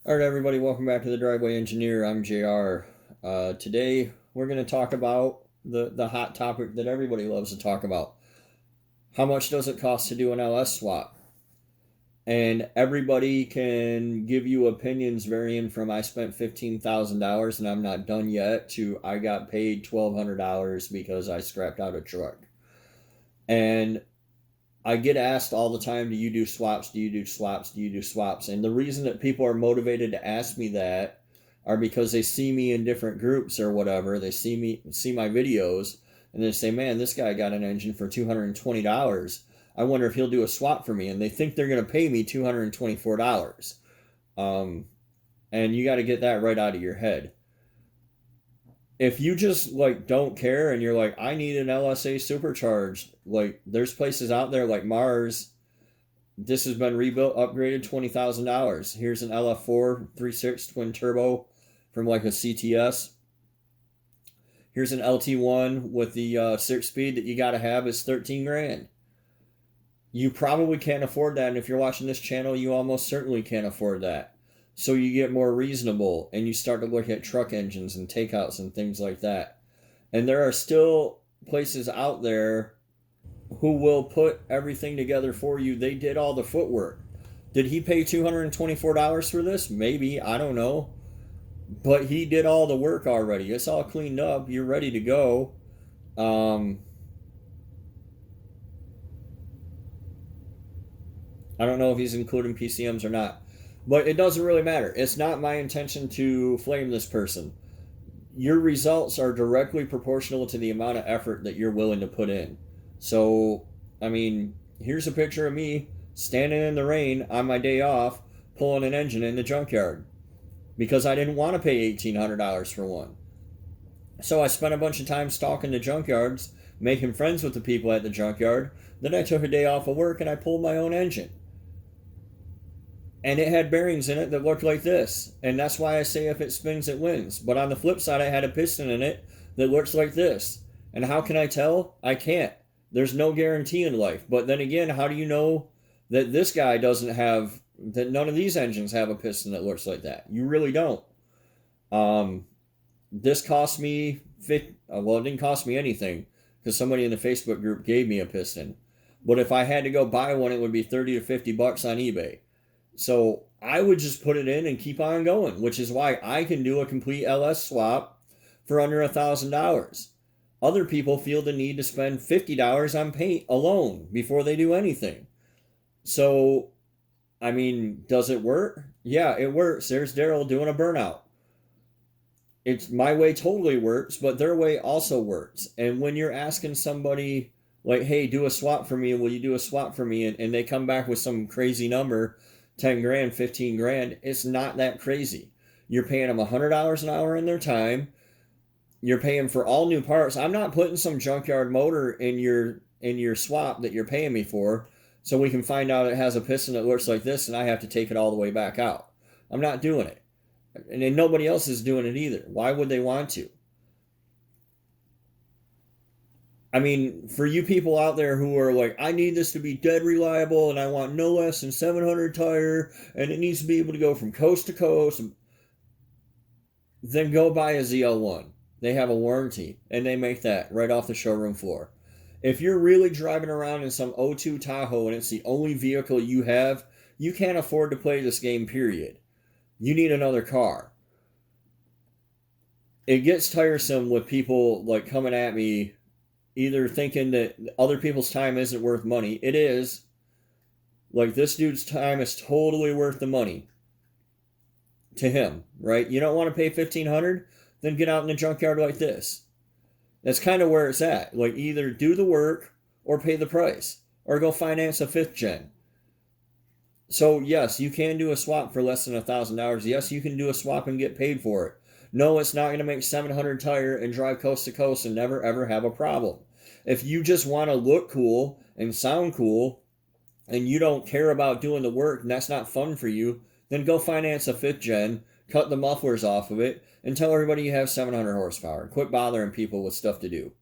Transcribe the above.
All right, everybody, welcome back to the Driveway Engineer. I'm JR. Today, we're going to talk about the hot topic that everybody loves to talk about. How much does it cost to do an LS swap? And everybody can give you opinions varying from I spent $15,000 and I'm not done yet to I got paid $1,200 because I scrapped out a truck. And I get asked all the time, do you do swaps? Do you do swaps? Do you do swaps? And the reason that people are motivated to ask me that are because they see me in different groups or whatever. They see my videos, and they say, man, this guy got an engine for $220. I wonder if he'll do a swap for me. And they think they're going to pay me $224. And you got to get that right out of your head. If you just don't care and you're like, I need an LSA supercharged, there's places out there like Mars. This has been rebuilt, upgraded, $20,000. Here's an LF4 3.6 twin turbo from a CTS. Here's an LT1 with the 6-speed that you got to have is 13 grand. You probably can't afford that, and if you're watching this channel, you almost certainly can't afford that. So you get more reasonable and you start to look at truck engines and takeouts and things like that. And there are still places out there who will put everything together for you. They did all the footwork. Did he pay $224 for this? Maybe, I don't know. But he did all the work already. It's all cleaned up. You're ready to go. I don't know if he's including PCMs or not. But it doesn't really matter. It's not my intention to flame this person. Your results are directly proportional to the amount of effort that you're willing to put in. So, here's a picture of me standing in the rain on my day off, pulling an engine in the junkyard. Because I didn't want to pay $1,800 for one. So I spent a bunch of time stalking the junkyards, making friends with the people at the junkyard. Then I took a day off of work and I pulled my own engine. And it had bearings in it that looked like this. And that's why I say if it spins, it wins. But on the flip side, I had a piston in it that looks like this. And how can I tell? I can't. There's no guarantee in life. But then again, how do you know that this guy doesn't have, that none of these engines have a piston that looks like that? You really don't. This cost me, well, it didn't cost me anything because somebody in the Facebook group gave me a piston. But if I had to go buy one, it would be 30 to 50 bucks on eBay. So I would just put it in and keep on going, which is why I can do a complete LS swap for under $1,000. Other people feel the need to spend $50 on paint alone before they do anything. So, does it work? Yeah, it works. There's Daryl doing a burnout. It's my way totally works, but their way also works. And when you're asking somebody hey, do a swap for me, will you do a swap for me? And they come back with some crazy number, 10 grand, 15 grand, it's not that crazy. You're paying them $100 an hour in their time. You're paying for all new parts. I'm not putting some junkyard motor in your swap that you're paying me for so we can find out it has a piston that looks like this and I have to take it all the way back out. I'm not doing it. And nobody else is doing it either. Why would they want to? For you people out there who are like, I need this to be dead reliable and I want no less than 700 tire and it needs to be able to go from coast to coast, then go buy a ZL1. They have a warranty and they make that right off the showroom floor. If you're really driving around in some O2 Tahoe and it's the only vehicle you have, you can't afford to play this game, period. You need another car. It gets tiresome with people coming at me either thinking that other people's time isn't worth money. It is. This dude's time is totally worth the money to him, right? You don't want to pay $1,500? Then get out in the junkyard like this. That's kind of where it's at. Either do the work or pay the price or go finance a 5th gen. So yes, you can do a swap for less than $1,000. Yes, you can do a swap and get paid for it. No, it's not going to make 700 tire and drive coast to coast and never ever have a problem. If you just want to look cool and sound cool and you don't care about doing the work and that's not fun for you, then go finance a 5th gen, cut the mufflers off of it, and tell everybody you have 700 horsepower. Quit bothering people with stuff to do.